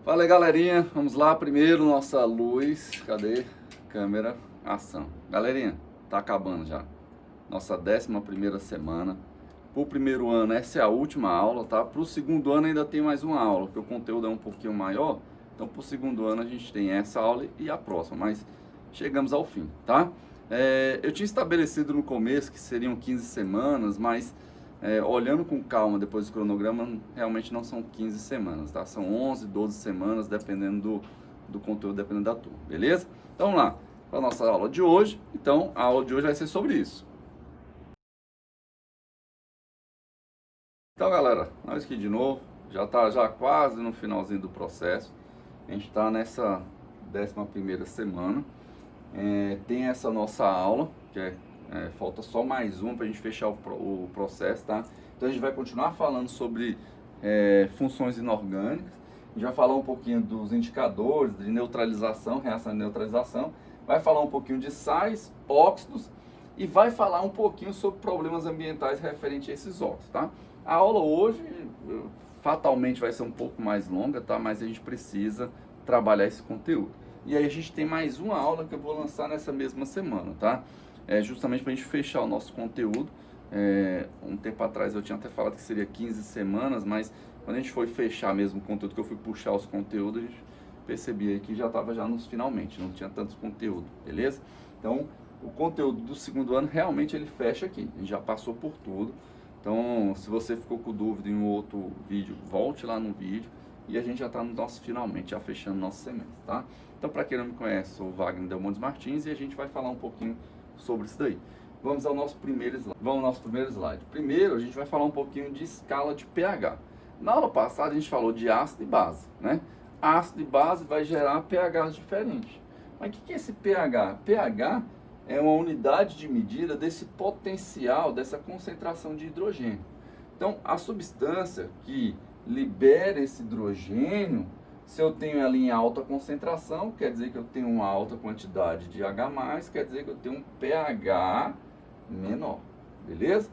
Fala aí, galerinha, vamos lá, primeiro nossa luz, cadê? Câmera, ação. Galerinha, tá acabando já, nossa 11ª semana. Pro primeiro ano essa é a última aula, tá? Pro segundo ano ainda tem mais uma aula, porque o conteúdo é um pouquinho maior. Então pro segundo ano a gente tem essa aula e a próxima, mas chegamos ao fim, tá? Eu tinha estabelecido no começo que seriam 15 semanas, mas olhando com calma depois do cronograma, realmente não são 15 semanas, tá? São 11, 12 semanas, dependendo do conteúdo, dependendo da turma, beleza? Então vamos lá, para a nossa aula de hoje. Então, a aula de hoje vai ser sobre isso. Então, galera, nós aqui de novo, já está já quase no finalzinho do processo. A gente está nessa 11ª semana. Tem essa nossa aula, que falta só mais uma para a gente fechar o processo, tá? Então a gente vai continuar falando sobre funções inorgânicas. A gente vai falar um pouquinho dos indicadores de neutralização, reação de neutralização. Vai falar um pouquinho de sais, óxidos e vai falar um pouquinho sobre problemas ambientais referentes a esses óxidos, tá? A aula hoje fatalmente vai ser um pouco mais longa, tá? Mas a gente precisa trabalhar esse conteúdo. E aí a gente tem mais uma aula que eu vou lançar nessa mesma semana, tá? Justamente para a gente fechar o nosso conteúdo. Um tempo atrás eu tinha até falado que seria 15 semanas, mas quando a gente foi fechar mesmo o conteúdo, que eu fui puxar os conteúdos, a gente percebia que já estava já nos finalmente, não tinha tanto conteúdo, beleza? Então, o conteúdo do segundo ano realmente ele fecha aqui, a gente já passou por tudo. Então, se você ficou com dúvida em um outro vídeo, volte lá no vídeo e a gente já está no nosso finalmente, já fechando nosso semestre, tá? Então, para quem não me conhece, sou o Wagner Delmontes Martins e a gente vai falar um pouquinho sobre isso daí. Vamos ao nosso primeiro slide. Vamos ao nosso primeiro slide. Primeiro, a gente vai falar um pouquinho de escala de pH. Na aula passada, a gente falou de ácido e base, né? Ácido e base vai gerar pHs diferentes. Mas o que é esse pH? pH é uma unidade de medida desse potencial, dessa concentração de hidrogênio. Então, a substância que libera esse hidrogênio, se eu tenho ela em alta concentração, quer dizer que eu tenho uma alta quantidade de H+, quer dizer que eu tenho um pH menor, beleza?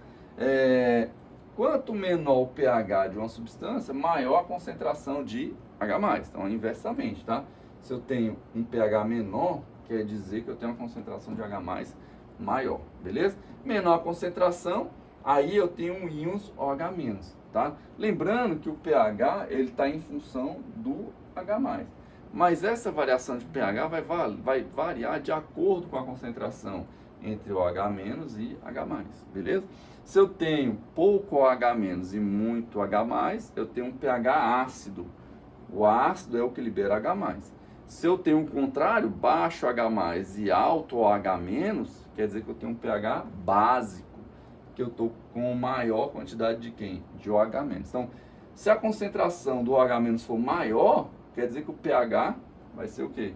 Quanto menor o pH de uma substância, maior a concentração de H+. Então, inversamente, tá? Se eu tenho um pH menor, quer dizer que eu tenho uma concentração de H+ maior, beleza? Menor a concentração, aí eu tenho um íons OH-, tá? Lembrando que o pH, ele está em função do H+. Mas essa variação de pH vai variar de acordo com a concentração entre o H- e H+, beleza? Se eu tenho pouco OH- e muito H+, eu tenho um pH ácido. O ácido é o que libera H+. Se eu tenho o contrário, baixo H+ e alto OH-, quer dizer que eu tenho um pH básico, que eu estou com maior quantidade de quem? De OH-. Então, se a concentração do OH- for maior, quer dizer que o pH vai ser o quê?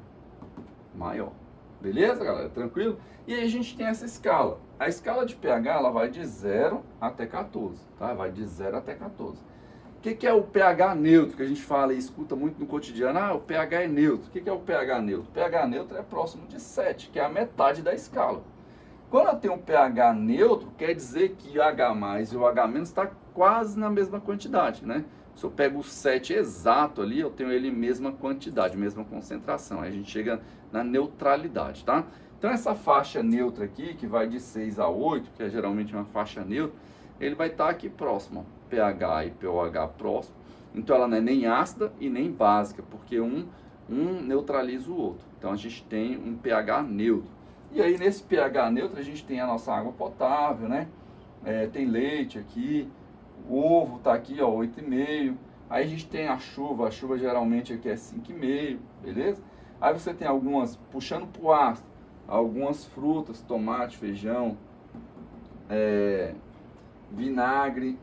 Maior. Beleza, galera? Tranquilo? E aí a gente tem essa escala. A escala de pH, ela vai de 0 até 14, tá? Vai de 0 até 14. O que é o pH neutro, que a gente fala e escuta muito no cotidiano? Ah, o pH é neutro. O que é o pH neutro? O pH neutro é próximo de 7, que é a metade da escala. Quando eu tenho um pH neutro, quer dizer que o H+ e o H- está quase na mesma quantidade, né? Se eu pego o 7 exato ali, eu tenho ele mesma quantidade, mesma concentração. Aí a gente chega na neutralidade, tá? Então essa faixa neutra aqui, que vai de 6 a 8, que é geralmente uma faixa neutra, ele vai estar aqui próximo, ó, pH e pOH próximo. Então ela não é nem ácida e nem básica, porque um neutraliza o outro. Então a gente tem um pH neutro. E aí nesse pH neutro a gente tem a nossa água potável, né? Tem leite aqui, o ovo está aqui, ó, 8,5. Aí a gente tem a chuva geralmente aqui é 5,5, beleza? Aí você tem algumas, puxando para o ácido, algumas frutas, tomate, feijão, vinagre,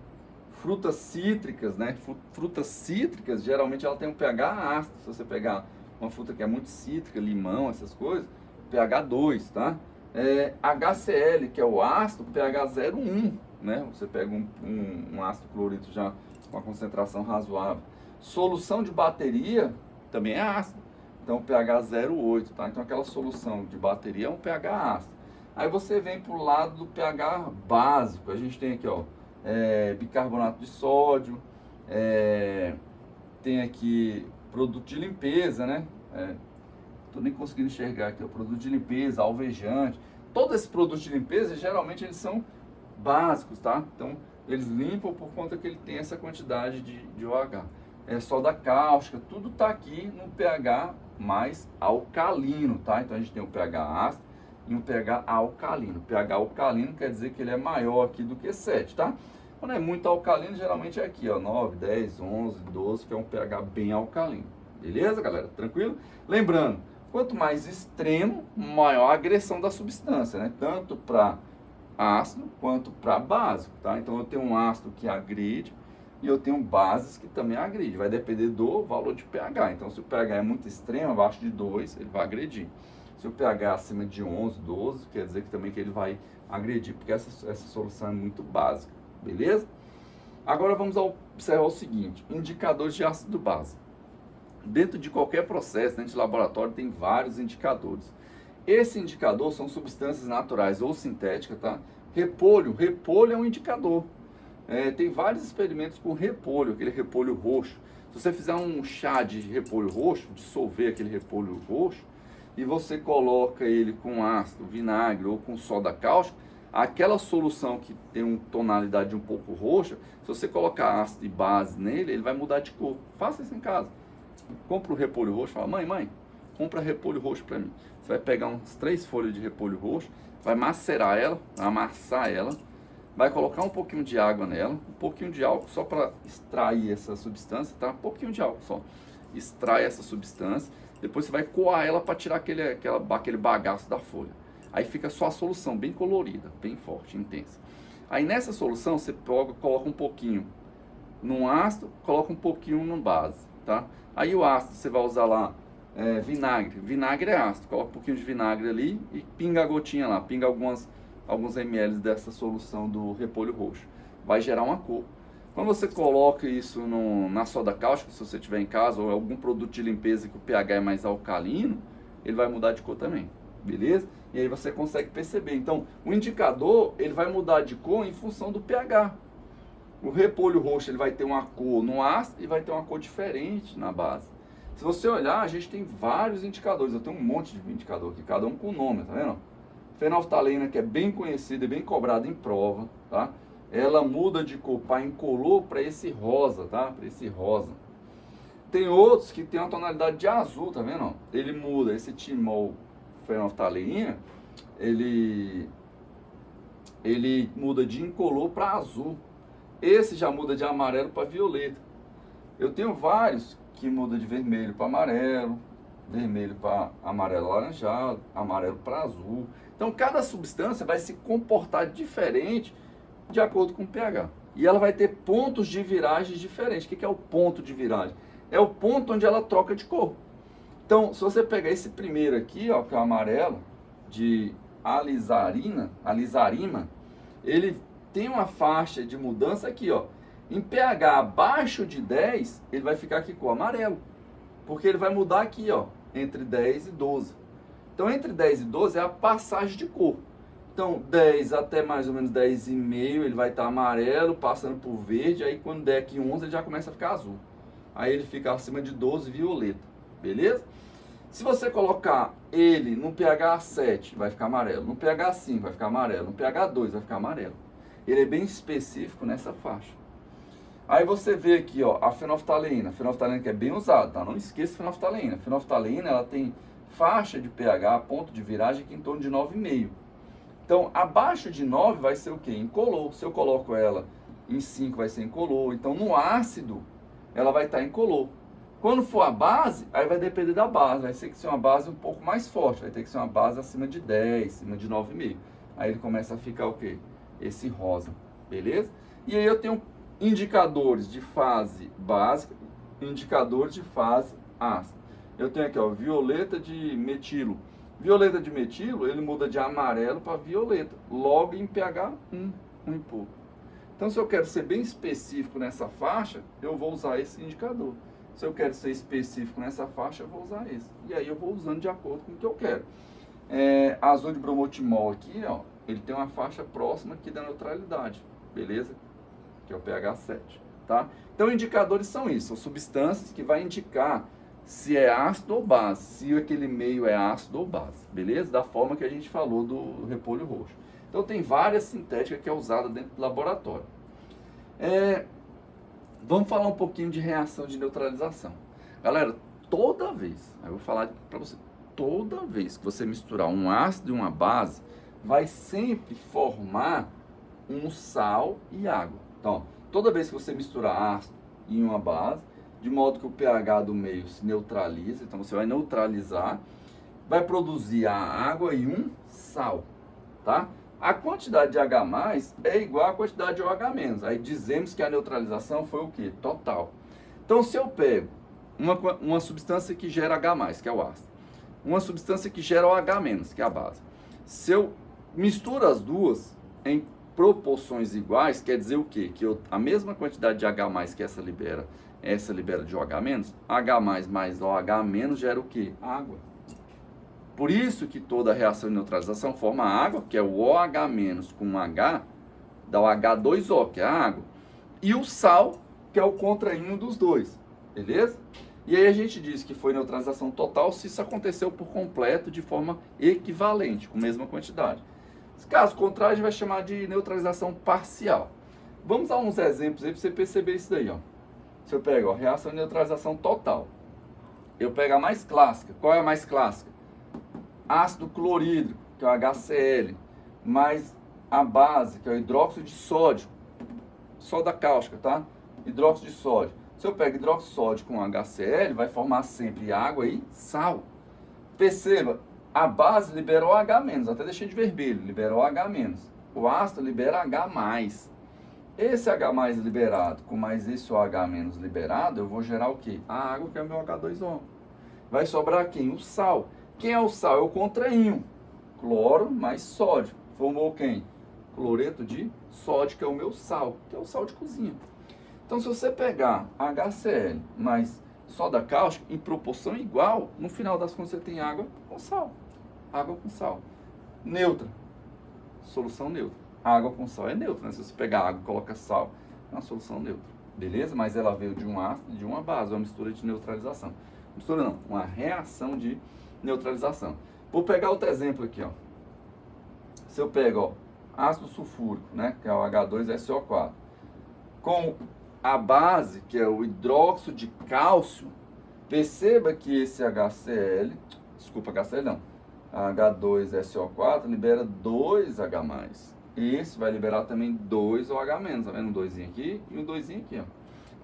frutas cítricas, né? Frutas cítricas, geralmente ela tem um pH ácido. Se você pegar uma fruta que é muito cítrica, limão, essas coisas, pH 2, tá? HCl, que é o ácido, pH 0,1, né? Você pega um ácido clorídrico já com uma concentração razoável. Solução de bateria também é ácido, então pH 0,8, tá? Então aquela solução de bateria é um pH ácido. Aí você vem para o lado do pH básico, a gente tem aqui, ó, bicarbonato de sódio, tem aqui produto de limpeza, né? Tô nem conseguindo enxergar aqui, o produto de limpeza, alvejante. Todos esses produtos de limpeza, geralmente eles são básicos, tá? Então, eles limpam por conta que ele tem essa quantidade de OH. Soda cáustica, tudo tá aqui no pH mais alcalino, tá? Então, a gente tem um pH ácido e um pH alcalino. pH alcalino quer dizer que ele é maior aqui do que 7, tá? Quando é muito alcalino, geralmente é aqui, ó, 9, 10, 11, 12, que é um pH bem alcalino. Beleza, galera? Tranquilo? Lembrando, quanto mais extremo, maior a agressão da substância, né? Tanto para ácido quanto para básico, tá? Então eu tenho um ácido que agride e eu tenho bases que também agridem. Vai depender do valor de pH. Então se o pH é muito extremo, abaixo de 2, ele vai agredir. Se o pH é acima de 11, 12, quer dizer que também que ele vai agredir, porque essa solução é muito básica, beleza? Agora vamos observar o seguinte, indicadores de ácido base. Dentro de qualquer processo, dentro de laboratório, tem vários indicadores. Esse indicador são substâncias naturais ou sintéticas, tá? Repolho é um indicador. Tem vários experimentos com repolho, aquele repolho roxo. Se você fizer um chá de repolho roxo, dissolver aquele repolho roxo, e você coloca ele com ácido, vinagre ou com soda cáustica, aquela solução que tem uma tonalidade um pouco roxa, se você colocar ácido e base nele, ele vai mudar de cor. Faça isso em casa. Compra o repolho roxo, fala, mãe, compra repolho roxo para mim. Você vai pegar uns 3 folhas de repolho roxo, vai macerar ela, amassar ela, vai colocar um pouquinho de água nela, um pouquinho de álcool só para extrair essa substância, tá? Um pouquinho de álcool só. Extrai essa substância, depois você vai coar ela para tirar aquele bagaço da folha. Aí fica só a solução bem colorida, bem forte, intensa. Aí nessa solução você coloca um pouquinho no ácido, coloca um pouquinho no base, tá? Aí o ácido você vai usar lá vinagre. Vinagre é ácido. Coloca um pouquinho de vinagre ali e pinga a gotinha lá. Pinga alguns ml dessa solução do repolho roxo. Vai gerar uma cor. Quando você coloca isso na soda cáustica, se você tiver em casa, ou algum produto de limpeza que o pH é mais alcalino, ele vai mudar de cor também. Beleza? E aí você consegue perceber. Então, o indicador, ele vai mudar de cor em função do pH. O repolho roxo ele vai ter uma cor no ácido e vai ter uma cor diferente na base. Se você olhar, a gente tem vários indicadores. Eu tenho um monte de indicador aqui, cada um com nome, tá vendo? Fenolftalina, que é bem conhecida e bem cobrada em prova, tá? Ela muda de cor para incolor para esse rosa, tá? Para esse rosa. Tem outros que tem uma tonalidade de azul, tá vendo? Ele muda, esse timol fenolftalina, ele muda de incolor para azul. Esse já muda de amarelo para violeta. Eu tenho vários que mudam de vermelho para amarelo, vermelho para amarelo alaranjado, amarelo para azul. Então cada substância vai se comportar diferente de acordo com o pH. E ela vai ter pontos de viragem diferentes. O que é o ponto de viragem? É o ponto onde ela troca de cor. Então, se você pegar esse primeiro aqui, ó, que é o amarelo, de alizarina, alizarima, ele tem uma faixa de mudança aqui, ó. Em pH abaixo de 10, ele vai ficar aqui com amarelo. Porque ele vai mudar aqui, ó, entre 10 e 12. Então, entre 10 e 12 é a passagem de cor. Então, 10 até mais ou menos 10,5, ele vai estar amarelo, passando por verde. Aí, quando der aqui 11, ele já começa a ficar azul. Aí, ele fica acima de 12, violeta. Beleza? Se você colocar ele no pH 7, vai ficar amarelo. No pH 5, vai ficar amarelo. No pH 2, vai ficar amarelo. Ele é bem específico nessa faixa. Aí você vê aqui, ó, a fenolftalina. Fenolftalina que é bem usada, tá? Não esqueça a fenolftalina. A fenolftalina, ela tem faixa de pH, ponto de viragem, aqui em torno de 9,5. Então, abaixo de 9 vai ser o quê? Incolor. Se eu coloco ela em 5, vai ser incolor. Então, no ácido, ela vai estar incolor. Quando for a base, aí vai depender da base. Vai ter que ser uma base um pouco mais forte. Vai ter que ser uma base acima de 10, acima de 9,5. Aí ele começa a ficar o quê? Esse rosa. Beleza? E aí eu tenho indicadores de fase básica, indicadores de fase ácida. Eu tenho aqui, ó, violeta de metilo. Violeta de metilo, ele muda de amarelo para violeta, logo em pH 1 e pouco. Então, se eu quero ser bem específico nessa faixa, eu vou usar esse indicador. Se eu quero ser específico nessa faixa, eu vou usar esse. E aí eu vou usando de acordo com o que eu quero. Azul de bromotimol aqui, ó, ele tem uma faixa próxima aqui da neutralidade, beleza? Que é o pH 7, tá? Então, indicadores são isso, são substâncias que vai indicar se é ácido ou base, se aquele meio é ácido ou base, beleza? Da forma que a gente falou do repolho roxo. Então tem várias sintéticas que é usada dentro do laboratório. Vamos falar um pouquinho de reação de neutralização. Galera, toda vez, eu vou falar para você, toda vez que você misturar um ácido e uma base, vai sempre formar um sal e água. Então, toda vez que você misturar ácido e uma base, de modo que o pH do meio se neutraliza, então você vai neutralizar, vai produzir a água e um sal, tá? A quantidade de H+ é igual à quantidade de OH-. Aí dizemos que a neutralização foi o quê? Total. Então, se eu pego uma substância que gera H+, que é o ácido, uma substância que gera OH-, que é a base. Se eu misturo as duas em proporções iguais, quer dizer o quê? Que a mesma quantidade de H+ que essa libera de OH-, H+ mais OH- gera o quê? Água. Por isso que toda reação de neutralização forma água, que é o OH- com um H, dá o H2O, que é a água, e o sal, que é o contraínho dos dois, beleza? E aí a gente diz que foi neutralização total se isso aconteceu por completo de forma equivalente, com a mesma quantidade. Caso contrário, a gente vai chamar de neutralização parcial. Vamos dar uns exemplos aí para você perceber isso daí, ó. Se eu pego, ó, reação de neutralização total, eu pego a mais clássica. Qual é a mais clássica? Ácido clorídrico, que é o HCl, mais a base, que é o hidróxido de sódio, soda cáustica, tá? Hidróxido de sódio. Se eu pego hidróxido de sódio com HCl, vai formar sempre água e sal. Perceba, a base libera OH-, até deixei de vermelho, libera OH-. O ácido libera H+. Esse H+ liberado com mais esse OH- liberado, eu vou gerar o quê? A água, que é o meu H2O. Vai sobrar quem? O sal. Quem é o sal? É o contraínho. Cloro mais sódio. Formou quem? Cloreto de sódio, que é o meu sal, que é o sal de cozinha. Então, se você pegar HCl mais soda cáustica em proporção igual, no final das contas você tem água com sal. Água com sal. Neutra. Solução neutra. Água com sal é neutra, né? Se você pegar água e coloca sal, é uma solução neutra. Beleza? Mas ela veio de um ácido e de uma base, uma mistura de neutralização. Mistura não, uma reação de neutralização. Vou pegar outro exemplo aqui, ó. Se eu pego, ó, ácido sulfúrico, né, que é o H2SO4, com a base, que é o hidróxido de cálcio, perceba que esse HCl não, H2SO4 libera 2H+. Esse vai liberar também 2OH-, tá vendo? Um 2 aqui e um 2 aqui, ó.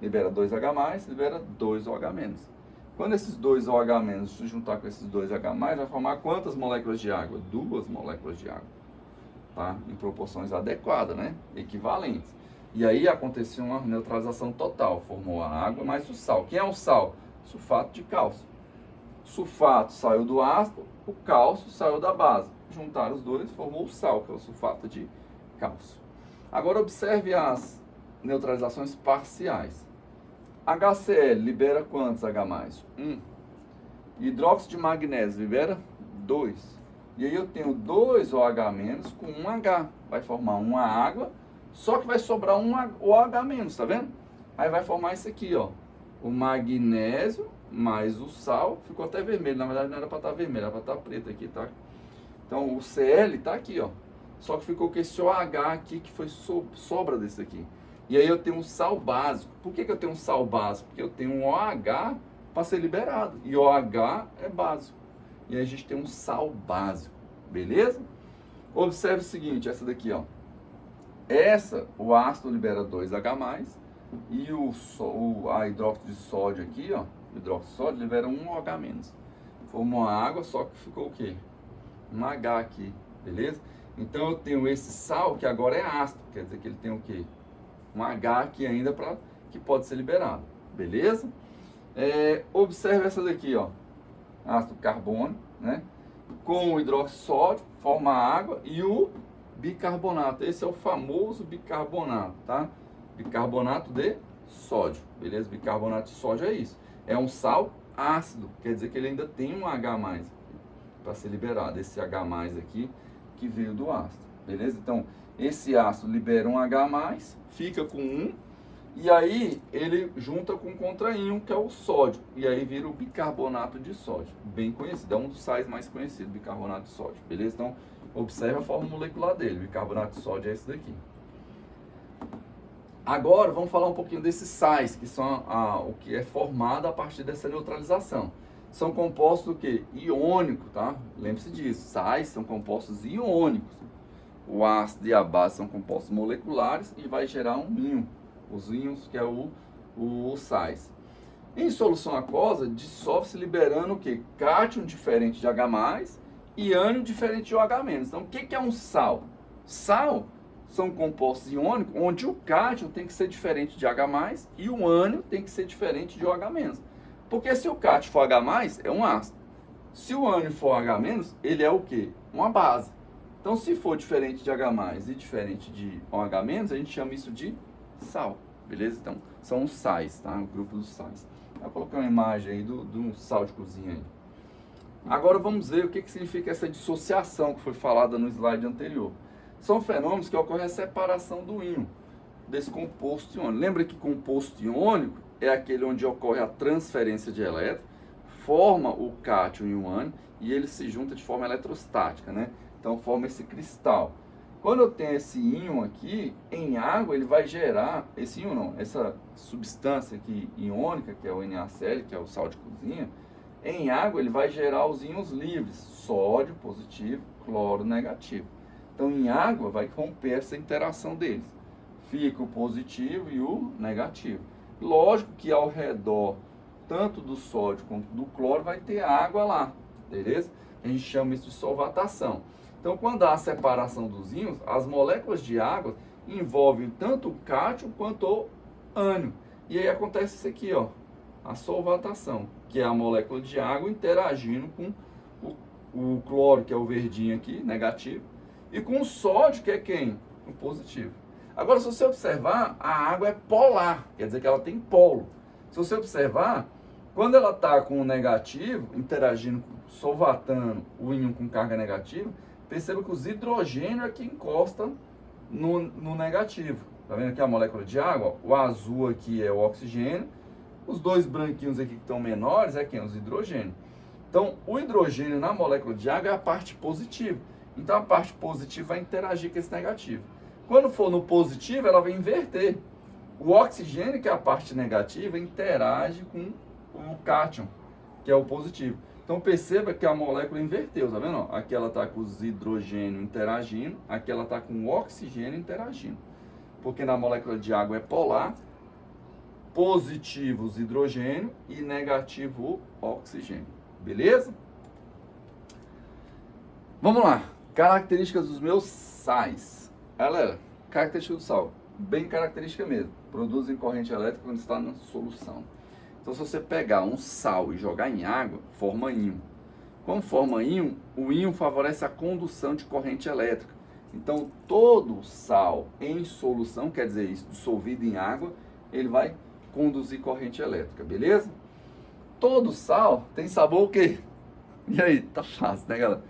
Libera 2H+, libera 2OH-. Quando esses 2OH- se juntar com esses 2H+, vai formar quantas moléculas de água? 2 moléculas de água, tá? Em proporções adequadas, né? Equivalentes. E aí aconteceu uma neutralização total, formou a água mais o sal. Quem é o sal? Sulfato de cálcio. Sulfato saiu do ácido, o cálcio saiu da base. Juntaram os dois, formou o sal, que é o sulfato de cálcio. Agora observe as neutralizações parciais. HCl libera quantos H+? 1. Hidróxido de magnésio libera 2. E aí eu tenho 2 OH- com 1 H. Vai formar uma água, só que vai sobrar um OH-, tá vendo? Aí vai formar isso aqui, ó. O magnésio mais o sal, ficou até vermelho. Na verdade não era para estar vermelho, era para estar preto aqui, tá? Então o Cl tá aqui, ó. Só que ficou com esse OH aqui, que foi sobra desse aqui. E aí eu tenho um sal básico. Por que eu tenho um sal básico? Porque eu tenho um OH para ser liberado. E OH é básico. E aí a gente tem um sal básico. Beleza? Observe o seguinte, essa daqui, ó. O ácido libera 2H+. E a hidróxido de sódio aqui, ó. O hidróxido de sódio libera 1 OH-. Formou uma água, só que ficou o quê? Um H aqui. Beleza? Então eu tenho esse sal que agora é ácido. Quer dizer que ele tem o quê? Um H aqui ainda que pode ser liberado, beleza? Observe essa daqui, ó, ácido carbônico, né? Com o hidróxido de sódio, forma água e o bicarbonato. Esse é o famoso bicarbonato, tá? Bicarbonato de sódio, beleza? Bicarbonato de sódio é isso. É um sal ácido, quer dizer que ele ainda tem um H+ para ser liberado. Esse H+ aqui que veio do ácido, beleza? Então, esse ácido libera um H+, fica com 1, E aí ele junta com o contraíon, que é o sódio. E aí vira o bicarbonato de sódio. Bem conhecido, é um dos sais mais conhecidos, bicarbonato de sódio. Beleza? Então, observe a forma molecular dele. Bicarbonato de sódio é esse daqui. Agora, vamos falar um pouquinho desses sais, que são o que é formado a partir dessa neutralização. São compostos do quê? Iônicos, tá? Lembre-se disso. Sais são compostos iônicos. O ácido e a base são compostos moleculares e vai gerar um íon. Os íons, que é o sais. Em solução aquosa, dissolve-se liberando o quê? Cátion diferente de H+, e ânion diferente de OH-. Então, o que é um sal? Sal são compostos iônicos, onde o cátion tem que ser diferente de H+, e o ânion tem que ser diferente de OH-. Porque se o cátion for H+, é um ácido. Se o ânion for H-, ele é o quê? Uma base. Então, se for diferente de H+, e diferente de OH-, a gente chama isso de sal, beleza? Então, são os sais, tá? O grupo dos sais. Vou colocar uma imagem aí do sal de cozinha aí. Agora vamos ver o que significa essa dissociação que foi falada no slide anterior. São fenômenos que ocorrem a separação do íon, desse composto iônico. Lembra que composto iônico é aquele onde ocorre a transferência de elétron, forma o cátion e o ânion, e ele se junta de forma eletrostática, né? Então forma esse cristal. Quando eu tenho esse íon aqui, em água ele vai gerar, esse íon não, essa substância aqui iônica, que é o NaCl, que é o sal de cozinha, em água ele vai gerar os íons livres, sódio positivo, cloro negativo. Então em água vai romper essa interação deles. Fica o positivo e o negativo. Lógico que ao redor, tanto do sódio quanto do cloro, vai ter água lá, beleza? A gente chama isso de solvatação. Então, quando há a separação dos íons, as moléculas de água envolvem tanto o cátion quanto o ânion. E aí acontece isso aqui, ó, a solvatação, que é a molécula de água interagindo com o cloro, que é o verdinho aqui, negativo, e com o sódio, que é quem? O positivo. Agora, se você observar, a água é polar, quer dizer que ela tem polo. Se você observar, quando ela está com o negativo, interagindo, solvatando o íon com carga negativa, perceba que os hidrogênios é que encostam no negativo. Tá vendo aqui a molécula de água? O azul aqui é o oxigênio. Os dois branquinhos aqui que estão menores é quem? Os hidrogênios. Então, o hidrogênio na molécula de água é a parte positiva. Então, a parte positiva vai interagir com esse negativo. Quando for no positivo, ela vai inverter. O oxigênio, que é a parte negativa, interage com o cátion, que é o positivo. Então perceba que a molécula inverteu, tá vendo? Aqui ela está com os hidrogênios interagindo, aqui ela está com o oxigênio interagindo. Porque na molécula de água é polar, positivo os hidrogênio e negativo o oxigênio. Beleza? Vamos lá. Características dos meus sais. Galera, característica do sal. Bem característica mesmo. Produzem corrente elétrica quando está na solução. Então, se você pegar um sal e jogar em água, forma íon. Como forma íon, o íon favorece a condução de corrente elétrica. Então, todo sal em solução, quer dizer, dissolvido em água, ele vai conduzir corrente elétrica, beleza? Todo sal tem sabor o quê? E aí, tá fácil, né, galera?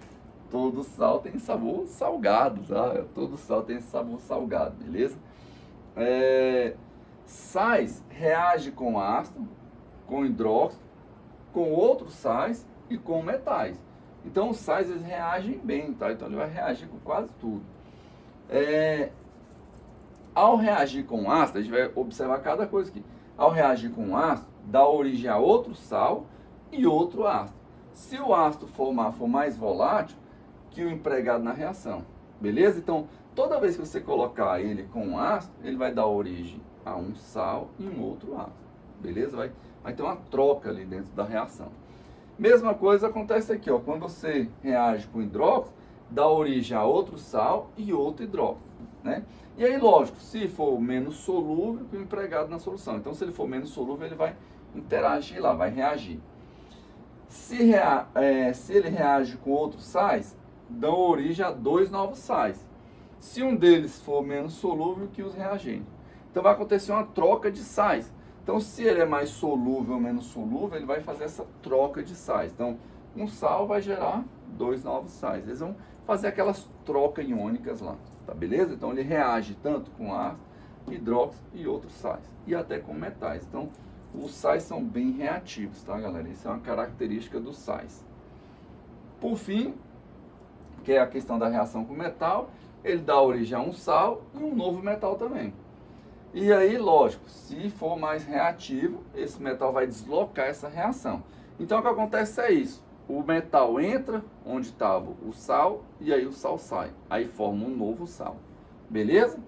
Todo sal tem sabor salgado, tá? Todo sal tem sabor salgado, beleza? Sais reage com ácido, com hidróxido, com outros sais e com metais. Então os sais eles reagem bem, tá? Então ele vai reagir com quase tudo. Ao reagir com ácido, a gente vai observar cada coisa aqui. Ao reagir com ácido, dá origem a outro sal e outro ácido. Se o ácido for mais volátil que o empregado na reação, beleza? Então toda vez que você colocar ele com ácido, ele vai dar origem a um sal e um outro ácido, beleza? Vai ter uma troca ali dentro da reação. Mesma coisa acontece aqui, ó, quando você reage com hidróxido, dá origem a outro sal e outro hidróxido, né? E aí, lógico, se for menos solúvel que o empregado na solução. Então, se ele for menos solúvel, ele vai interagir lá, vai reagir. Se ele reage com outros sais, dão origem a dois novos sais. Se um deles for menos solúvel que os reagentes. Então, vai acontecer uma troca de sais. Então, se ele é mais solúvel ou menos solúvel, ele vai fazer essa troca de sais. Então, um sal vai gerar dois novos sais. Eles vão fazer aquelas trocas iônicas lá, tá beleza? Então, ele reage tanto com ácido hidróxido e outros sais, e até com metais. Então, os sais são bem reativos, tá, galera? Isso é uma característica dos sais. Por fim, que é a questão da reação com metal, ele dá origem a um sal e um novo metal também. E aí, lógico, se for mais reativo, esse metal vai deslocar essa reação. Então, o que acontece é isso. O metal entra onde estava o sal e aí o sal sai. Aí forma um novo sal. Beleza?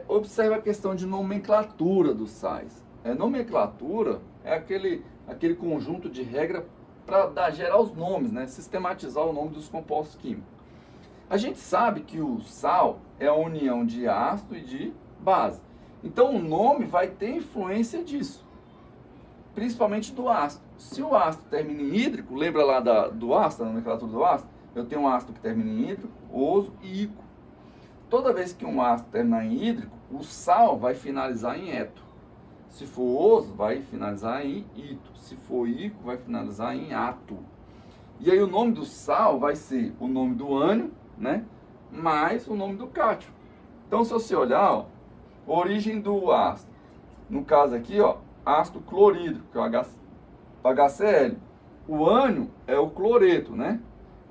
Observe a questão de nomenclatura dos sais. Nomenclatura é aquele conjunto de regras para gerar os nomes, né? Sistematizar o nome dos compostos químicos. A gente sabe que o sal é a união de ácido e de base. Então, o nome vai ter influência disso, principalmente do ácido. Se o ácido termina em hídrico, lembra lá do ácido, da nomenclatura do ácido? Eu tenho um ácido que termina em hídrico, oso e ico. Toda vez que um ácido terminar em hídrico, o sal vai finalizar em eto. Se for oso, vai finalizar em ito. Se for ico, vai finalizar em ato. E aí o nome do sal vai ser o nome do ânion, né? Mais o nome do cátion. Então, se você olhar, ó, origem do ácido. No caso aqui, ó, ácido clorídrico, que é o HCl. O ânion é o cloreto, né?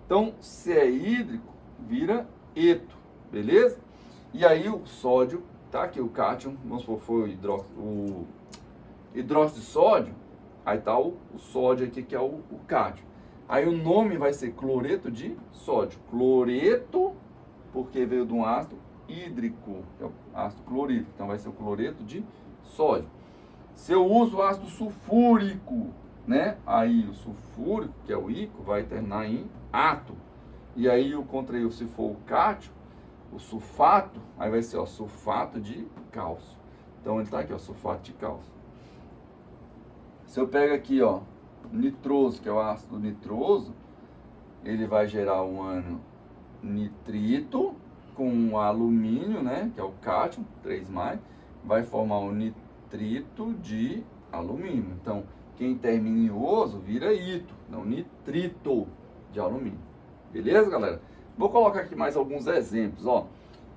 Então, se é hídrico, vira eto, beleza? E aí o sódio, tá aqui o cátion, vamos supor, foi o hidróxido de sódio, aí tá o sódio aqui, que é o cátion. Aí o nome vai ser cloreto de sódio. Cloreto, porque veio de um ácido hídrico, que é o ácido clorídrico. Então vai ser o cloreto de sódio. Se eu uso o ácido sulfúrico, né? Aí o sulfúrico, que é o ico, vai terminar em ato. E aí o contrail, se for o cátion, o sulfato, aí vai ser, ó, sulfato de cálcio. Então ele tá aqui, ó, sulfato de cálcio. Se eu pego aqui, ó, nitroso, que é o ácido nitroso, ele vai gerar um ânion nitrito com alumínio, né, que é o cátion, 3+, vai formar um nitrito de alumínio. Então, quem termina em oso vira ito, não nitrito de alumínio. Beleza, galera? Vou colocar aqui mais alguns exemplos, ó.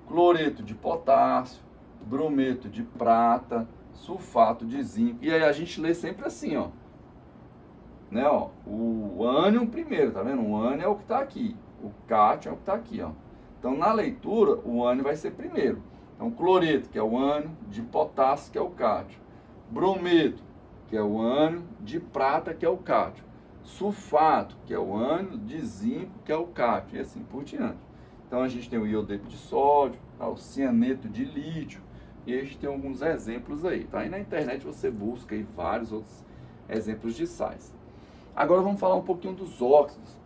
Cloreto de potássio, brometo de prata, sulfato de zinco. E aí a gente lê sempre assim, ó. Né, ó, o ânion primeiro, tá vendo? O ânion é o que está aqui, o cátion é o que está aqui, ó. Então, na leitura, o ânion vai ser primeiro. Então, cloreto, que é o ânion, de potássio, que é o cátion. Brometo, que é o ânion, de prata, que é o cátion. Sulfato, que é o ânion, de zinco, que é o cátion, e assim por diante. Então, a gente tem o iodeto de sódio, tá? O cianeto de lítio, e a gente tem alguns exemplos aí, tá? Aí na internet você busca aí vários outros exemplos de sais. Agora vamos falar um pouquinho dos óxidos.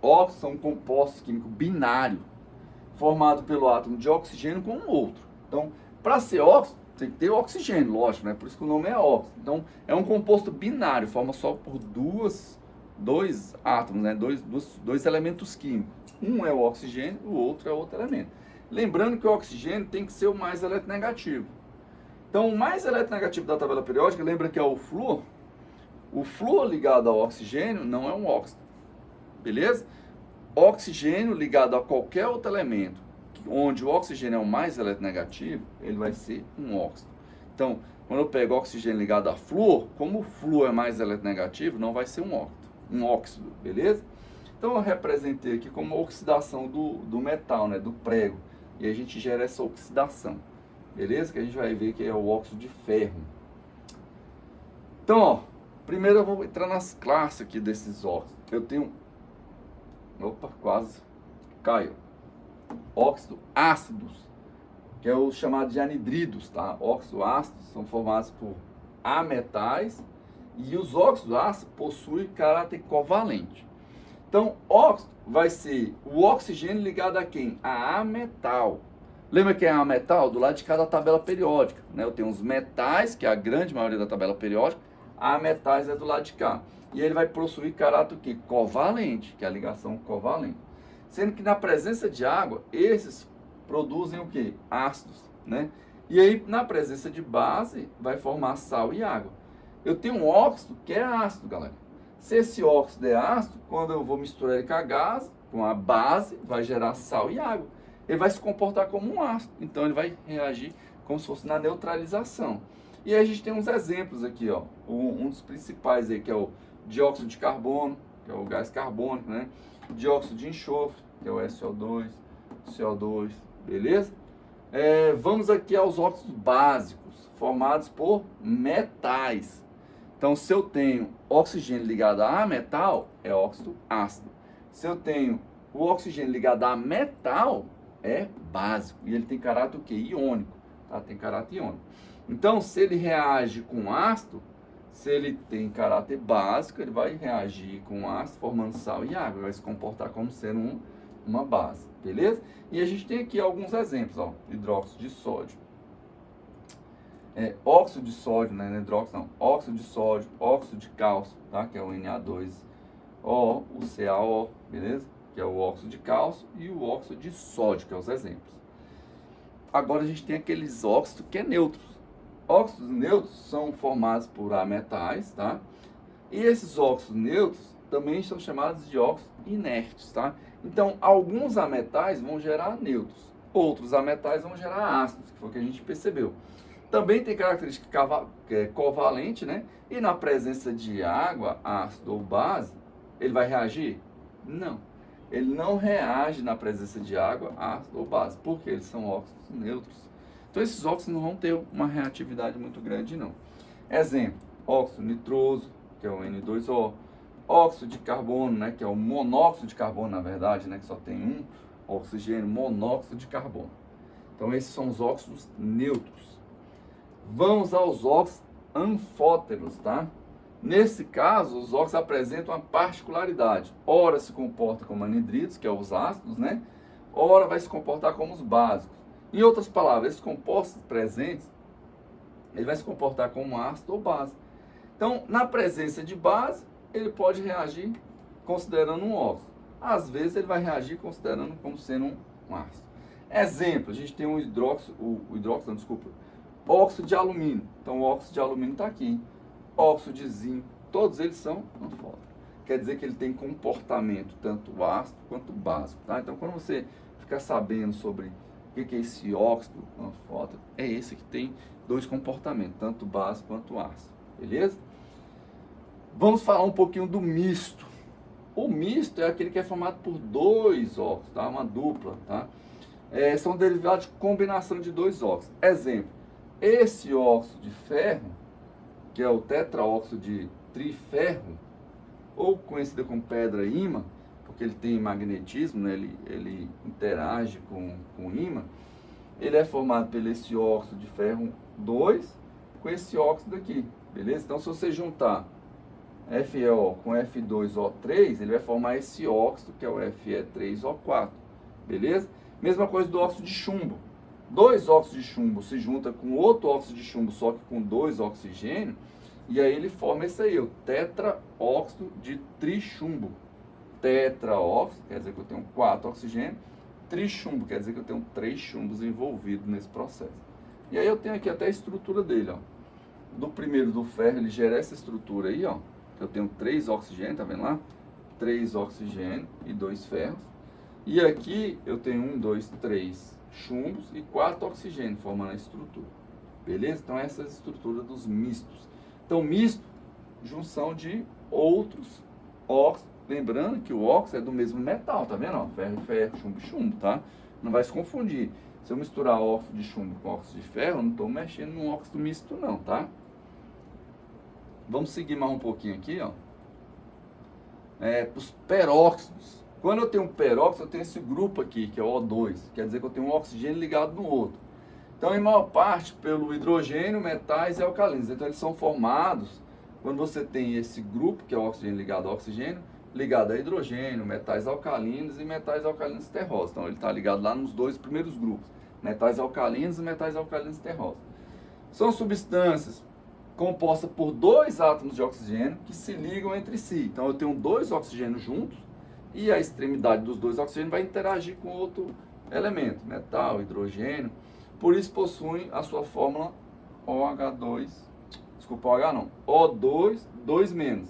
Óxidos são um composto químico binário, formado pelo átomo de oxigênio com um outro. Então, para ser óxido, tem que ter oxigênio, lógico, né? Por isso que o nome é óxido. Então, é um composto binário, forma só por dois átomos, né? Dois elementos químicos. Um é o oxigênio, o outro é outro elemento. Lembrando que o oxigênio tem que ser o mais eletronegativo. Então, o mais eletronegativo da tabela periódica, lembra que é o flúor? O flúor ligado ao oxigênio não é um óxido, beleza? Oxigênio ligado a qualquer outro elemento, onde o oxigênio é o mais eletronegativo, ele vai ser um óxido. Então, quando eu pego oxigênio ligado a flúor, como o flúor é mais eletronegativo, não vai ser um óxido, beleza? Então, eu representei aqui como a oxidação do metal, né, do prego, e a gente gera essa oxidação, beleza? Que a gente vai ver que é o óxido de ferro. Então, ó, primeiro eu vou entrar nas classes aqui desses óxidos. Eu tenho... Opa, quase caiu. Óxido ácidos, que é o chamado de anidridos, tá? Óxidos ácidos são formados por ametais e os óxidos ácidos possuem caráter covalente. Então, óxido vai ser o oxigênio ligado a quem? A ametal. Lembra que é ametal? Do lado de cada tabela periódica, né? Eu tenho os metais, que é a grande maioria da tabela periódica, a metais é do lado de cá. E ele vai possuir caráter o quê? Covalente, que é a ligação covalente. Sendo que na presença de água, esses produzem o quê? Ácidos, né? E aí, na presença de base, vai formar sal e água. Eu tenho um óxido que é ácido, galera. Se esse óxido é ácido, quando eu vou misturar ele com a gás, com a base, vai gerar sal e água. ele vai se comportar como um ácido. Então ele vai reagir como se fosse na neutralização. E aí a gente tem uns exemplos aqui, ó. Um dos principais aí, que é o dióxido de carbono, que é o gás carbônico, né? Dióxido de enxofre, que é o SO2, CO2, beleza? Vamos aqui aos óxidos básicos, formados por metais. Então, se eu tenho oxigênio ligado a metal, é óxido ácido. Se eu tenho o oxigênio ligado a metal, é básico. E ele tem caráter o quê? Iônico. Tá? Tem caráter iônico. Então, se ele reage com ácido, se ele tem caráter básico, ele vai reagir com ácido, formando sal e água. Vai se comportar como sendo uma base. Beleza? E a gente tem aqui alguns exemplos. Ó. Hidróxido de sódio. Óxido de sódio, né? Não é hidróxido não. Óxido de sódio, óxido de cálcio, tá? Que é o Na2O, o CaO, beleza? Que é o óxido de cálcio e o óxido de sódio, que é os exemplos. Agora a gente tem aqueles óxidos que é neutros. Óxidos neutros são formados por ametais, tá? E esses óxidos neutros também são chamados de óxidos inertes, tá? Então, alguns ametais vão gerar neutros, outros ametais vão gerar ácidos, que foi o que a gente percebeu. Também tem característica covalente, né? E na presença de água, ácido ou base, ele vai reagir? Não. Ele não reage na presença de água, ácido ou base, porque eles são óxidos neutros. Então esses óxidos não vão ter uma reatividade muito grande, não. Exemplo, óxido nitroso, que é o N2O. Óxido de carbono, né? Que é o monóxido de carbono, na verdade, né? Que só tem um oxigênio, monóxido de carbono. Então esses são os óxidos neutros. Vamos aos óxidos anfóteros, tá? Nesse caso, os óxidos apresentam uma particularidade. Ora se comporta como anidridos, que é os ácidos, né? Ora vai se comportar como os básicos. Em outras palavras, esses compostos presentes, ele vai se comportar como ácido ou base. Então, na presença de base, ele pode reagir considerando um óxido. Às vezes, ele vai reagir considerando como sendo um ácido. Exemplo, a gente tem um óxido de alumínio. Então, o óxido de alumínio está aqui. Óxido de zinco. Todos eles são anfóteros. Quer dizer que ele tem comportamento tanto ácido quanto básico. Tá? Então, quando você ficar sabendo sobre o que é esse óxido anfótero, é esse que tem dois comportamentos, tanto básico quanto ácido. Beleza? Vamos falar um pouquinho do misto. O misto é aquele que é formado por dois óxidos, tá? Uma dupla. Tá? São derivados de combinação de dois óxidos. Exemplo. Esse óxido de ferro, que é o tetraóxido de triferro, ou conhecido como pedra ímã, porque ele tem magnetismo, né? ele interage com o ímã, ele é formado pelo esse óxido de ferro 2 com esse óxido aqui, beleza? Então, se você juntar FeO com F2O3, ele vai formar esse óxido, que é o Fe3O4, beleza? Mesma coisa do óxido de chumbo. Dois óxidos de chumbo se juntam com outro óxido de chumbo, só que com dois oxigênios, e aí ele forma esse aí, o tetraóxido de trichumbo. Tetraóxido quer dizer que eu tenho 4 oxigênios, trichumbo quer dizer que eu tenho 3 chumbos envolvidos nesse processo. E aí eu tenho aqui até a estrutura dele, ó. Do primeiro, do ferro, ele gera essa estrutura aí, ó. Eu tenho 3 oxigênios, tá vendo lá? 3 oxigênios e 2 ferros. E aqui eu tenho 1, 2, 3 chumbos e 4 oxigênios formando a estrutura. Beleza? Então essa é a estrutura dos mistos. Então misto, junção de outros óxidos. Lembrando que o óxido é do mesmo metal, tá vendo? Ó, ferro e ferro, chumbo e chumbo, tá? Não vai se confundir. Se eu misturar óxido de chumbo com óxido de ferro, eu não estou mexendo num óxido misto não, tá? Vamos seguir mais um pouquinho aqui, ó. Os peróxidos. Quando eu tenho um peróxido, eu tenho esse grupo aqui, que é o O2. Quer dizer que eu tenho um oxigênio ligado no outro. Então, em maior parte, pelo hidrogênio, metais e alcalinos. Então, eles são formados quando você tem esse grupo, que é o oxigênio ligado ao oxigênio, ligado a hidrogênio, metais alcalinos e metais alcalinos terrosos. Então, ele está ligado lá nos dois primeiros grupos, metais alcalinos e metais alcalinos terrosos. São substâncias compostas por 2 átomos de oxigênio que se ligam entre si. Então, eu tenho 2 oxigênios juntos e a extremidade dos 2 oxigênios vai interagir com outro elemento, metal, hidrogênio. Por isso, possuem a sua fórmula OH2, desculpa, OH não, O2, 2-.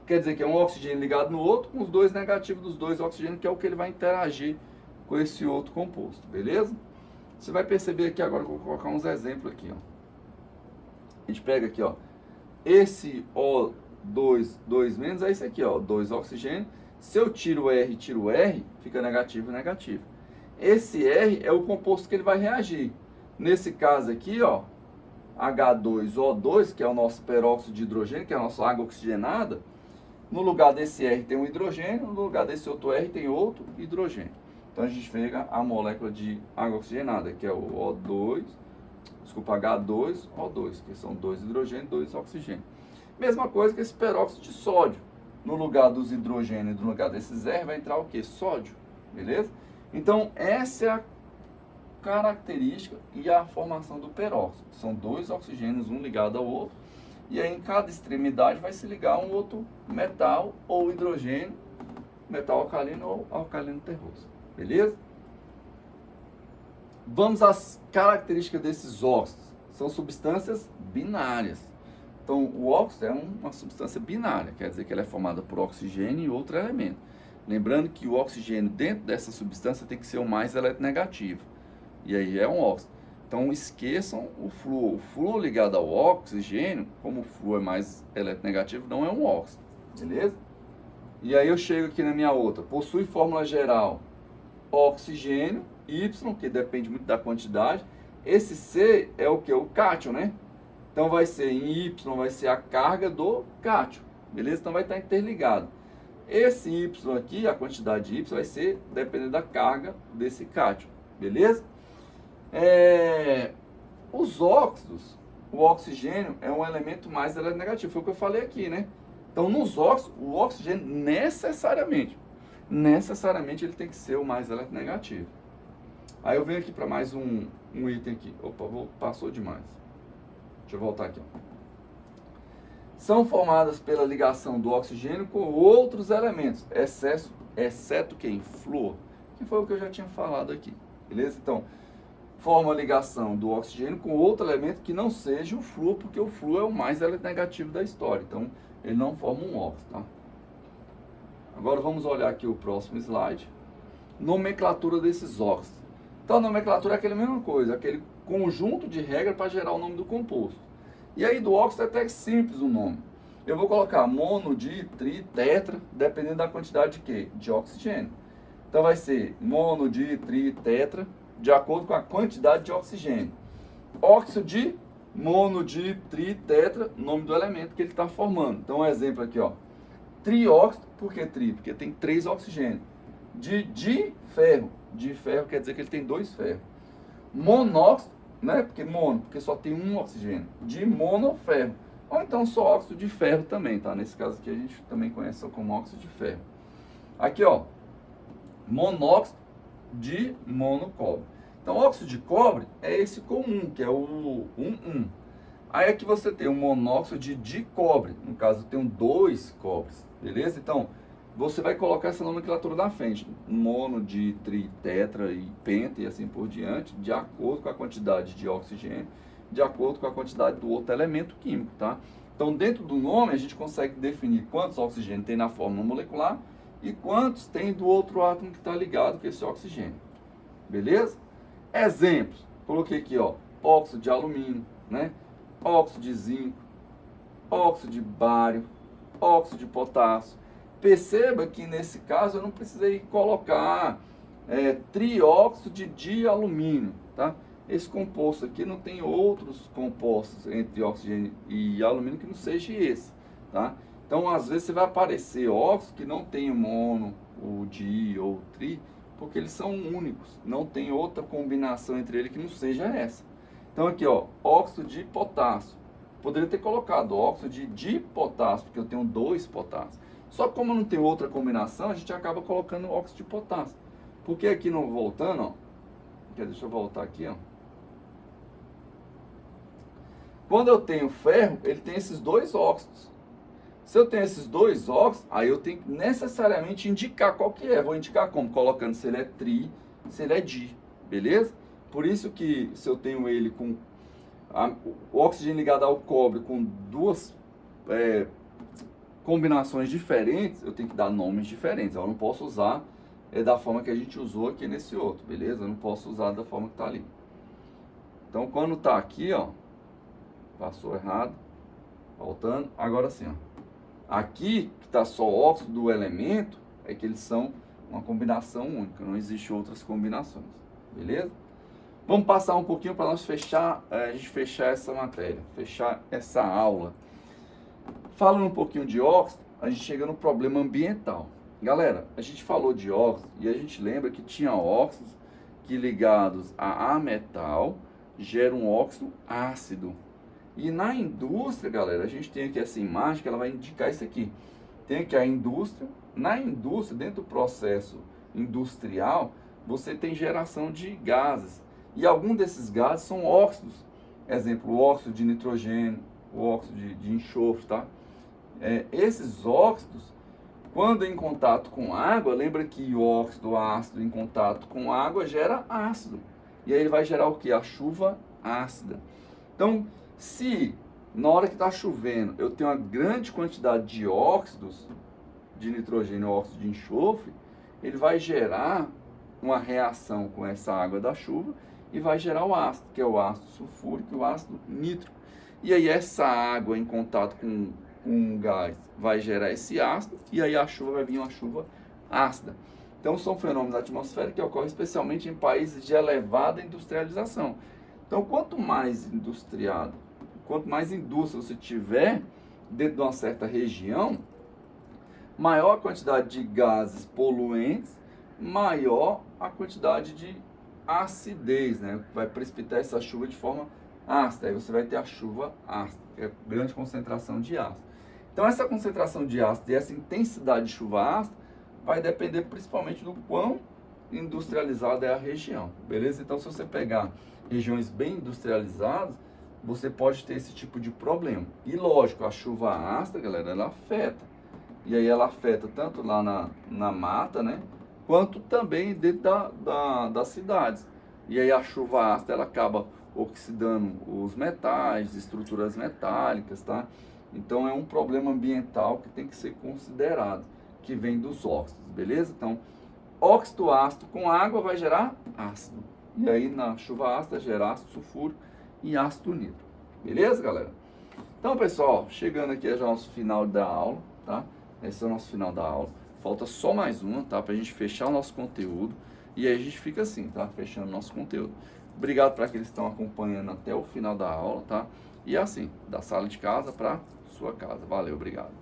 Quer dizer que é um oxigênio ligado no outro com os 2 negativos dos 2 oxigênios, que é o que ele vai interagir com esse outro composto, beleza? Você vai perceber aqui agora que eu vou colocar uns exemplos aqui, ó. A gente pega aqui, ó, esse O2, 2 menos, é esse aqui, ó, 2 oxigênio. Se eu tiro o R e tiro o R, fica negativo, negativo. Esse R é o composto que ele vai reagir. Nesse caso aqui, ó, H2O2, que é o nosso peróxido de hidrogênio, que é a nossa água oxigenada, no lugar desse R tem um hidrogênio, no lugar desse outro R tem outro hidrogênio. Então a gente pega a molécula de água oxigenada, que é o O2, desculpa, H2O2, que são 2 hidrogênios e 2 oxigênios. Mesma coisa que esse peróxido de sódio. No lugar dos hidrogênios, no lugar desses R, vai entrar o que? Sódio, beleza? Então essa é a característica e a formação do peróxido. São 2 oxigênios, um ligado ao outro. E aí em cada extremidade vai se ligar um outro metal ou hidrogênio, metal alcalino ou alcalino terroso. Beleza? Vamos às características desses óxidos. São substâncias binárias. Então o óxido é uma substância binária, quer dizer que ela é formada por oxigênio e outro elemento. Lembrando que o oxigênio dentro dessa substância tem que ser o mais eletronegativo. E aí é um óxido. Então esqueçam o flúor. O flúor ligado ao oxigênio, como o flúor é mais eletronegativo, não é um óxido. Beleza? E aí eu chego aqui na minha outra. Possui fórmula geral oxigênio, Y, que depende muito da quantidade. Esse C é o que? O cátion, né? Então vai ser em Y, vai ser a carga do cátion. Beleza? Então vai estar interligado. Esse Y aqui, a quantidade de Y, vai ser dependendo da carga desse cátion. Beleza? Os óxidos, o oxigênio é um elemento mais eletronegativo, foi o que eu falei aqui, né? Então, nos óxidos, o oxigênio necessariamente ele tem que ser o mais eletronegativo. Aí eu venho aqui para mais um item aqui. Opa, passou demais. Deixa eu voltar aqui. Ó. São formadas pela ligação do oxigênio com outros elementos, exceto quem? Flúor, que foi o que eu já tinha falado aqui. Beleza? Então, forma a ligação do oxigênio com outro elemento que não seja o flúor, porque o flúor é o mais eletronegativo da história. Então, ele não forma um óxido, tá? Agora vamos olhar aqui o próximo slide. Nomenclatura desses óxidos. Então, a nomenclatura é aquela mesma coisa, aquele conjunto de regras para gerar o nome do composto. E aí do óxido é até simples o nome. Eu vou colocar mono, di, tri, tetra, dependendo da quantidade de quê? De oxigênio. Então vai ser mono, di, tri, tetra, de acordo com a quantidade de oxigênio. Óxido de mono, di, tri, tetra, nome do elemento que ele está formando. Então um exemplo aqui, ó. Trióxido, por que tri? Porque tem 3 oxigênios. De ferro. De ferro quer dizer que ele tem 2 ferros. Monóxido, né? Porque só tem um oxigênio. De monoferro. Ou então só óxido de ferro também, tá? Nesse caso aqui a gente também conhece só como óxido de ferro. Aqui, ó. Monóxido de monocobre. Então, óxido de cobre é esse comum, que é o 1,1. Aí aqui você tem o monóxido de cobre. No caso, tem 2 cobres. Beleza? Então, você vai colocar essa nomenclatura na frente. Mono, di, tri, tetra e penta e assim por diante, de acordo com a quantidade de oxigênio, de acordo com a quantidade do outro elemento químico, tá? Então, dentro do nome, a gente consegue definir quantos oxigênios tem na fórmula molecular e quantos tem do outro átomo que está ligado com esse oxigênio. Beleza? Exemplos. Coloquei aqui, ó, óxido de alumínio, né? Óxido de zinco, óxido de bário, óxido de potássio. Perceba que nesse caso eu não precisei colocar trióxido de dialumínio, tá? Esse composto aqui não tem outros compostos entre oxigênio e alumínio que não seja esse, tá? Então, às vezes, você vai aparecer óxido que não tem o mono, o di ou o tri, porque eles são únicos. Não tem outra combinação entre eles que não seja essa. Então, aqui, ó, óxido de potássio. Poderia ter colocado óxido de dipotássio, porque eu tenho 2 potássios. Só que como não tem outra combinação, a gente acaba colocando óxido de potássio. Porque aqui, não voltando, ó, deixa eu voltar aqui, ó. Quando eu tenho ferro, ele tem esses 2 óxidos. Se eu tenho esses 2 óxidos, aí eu tenho que necessariamente indicar qual que é. Vou indicar como? Colocando se ele é tri, se ele é di, beleza? Por isso que se eu tenho ele com o oxigênio ligado ao cobre com 2 combinações diferentes, eu tenho que dar nomes diferentes. Eu não posso usar é da forma que a gente usou aqui nesse outro, beleza? Eu não posso usar da forma que está ali. Então, quando está aqui, ó, passou errado, voltando, agora sim, ó. Aqui, que está só o óxido do elemento, é que eles são uma combinação única, não existe outras combinações, beleza? Vamos passar um pouquinho para nós fechar, a gente fechar essa matéria, fechar essa aula. Falando um pouquinho de óxido, a gente chega no problema ambiental. Galera, a gente falou de óxido e a gente lembra que tinha óxidos que ligados a metal geram um óxido ácido. E na indústria, galera, a gente tem aqui essa imagem que ela vai indicar isso aqui. Tem aqui a indústria. Na indústria, dentro do processo industrial, você tem geração de gases. E alguns desses gases são óxidos. Exemplo, o óxido de nitrogênio, o óxido de enxofre, tá? Esses óxidos, quando em contato com água, lembra que o óxido ácido em contato com água gera ácido. E aí ele vai gerar o que? A chuva ácida. Então, se na hora que está chovendo eu tenho uma grande quantidade de óxidos de nitrogênio, óxido de enxofre, ele vai gerar uma reação com essa água da chuva e vai gerar o ácido, que é o ácido sulfúrico e o ácido nítrico. E aí essa água em contato com um gás vai gerar esse ácido e aí a chuva vai vir uma chuva ácida. Então são fenômenos atmosféricos que ocorrem especialmente em países de elevada industrialização. Então quanto mais industriado, quanto mais indústria você tiver dentro de uma certa região, maior a quantidade de gases poluentes, maior a quantidade de acidez, né? Vai precipitar essa chuva de forma ácida. Aí você vai ter a chuva ácida, que é grande concentração de ácido. Então essa concentração de ácido e essa intensidade de chuva ácida vai depender principalmente do quão industrializada é a região, beleza? Então se você pegar regiões bem industrializadas, você pode ter esse tipo de problema. E lógico, a chuva ácida, galera, ela afeta. E aí ela afeta tanto lá na mata, né? Quanto também dentro das cidades. E aí a chuva ácida, ela acaba oxidando os metais, estruturas metálicas, tá? Então é um problema ambiental que tem que ser considerado, que vem dos óxidos, beleza? Então, óxido ácido com água vai gerar ácido. E aí na chuva ácida gerar ácido sulfúrico e ácido nítrico. Beleza, galera? Então, pessoal, chegando aqui já ao nosso final da aula, tá? Esse é o nosso final da aula. Falta só mais uma, tá? Pra gente fechar o nosso conteúdo. E aí a gente fica assim, tá? Fechando o nosso conteúdo. Obrigado para aqueles que estão acompanhando até o final da aula, tá? E assim, da sala de casa para sua casa. Valeu, obrigado.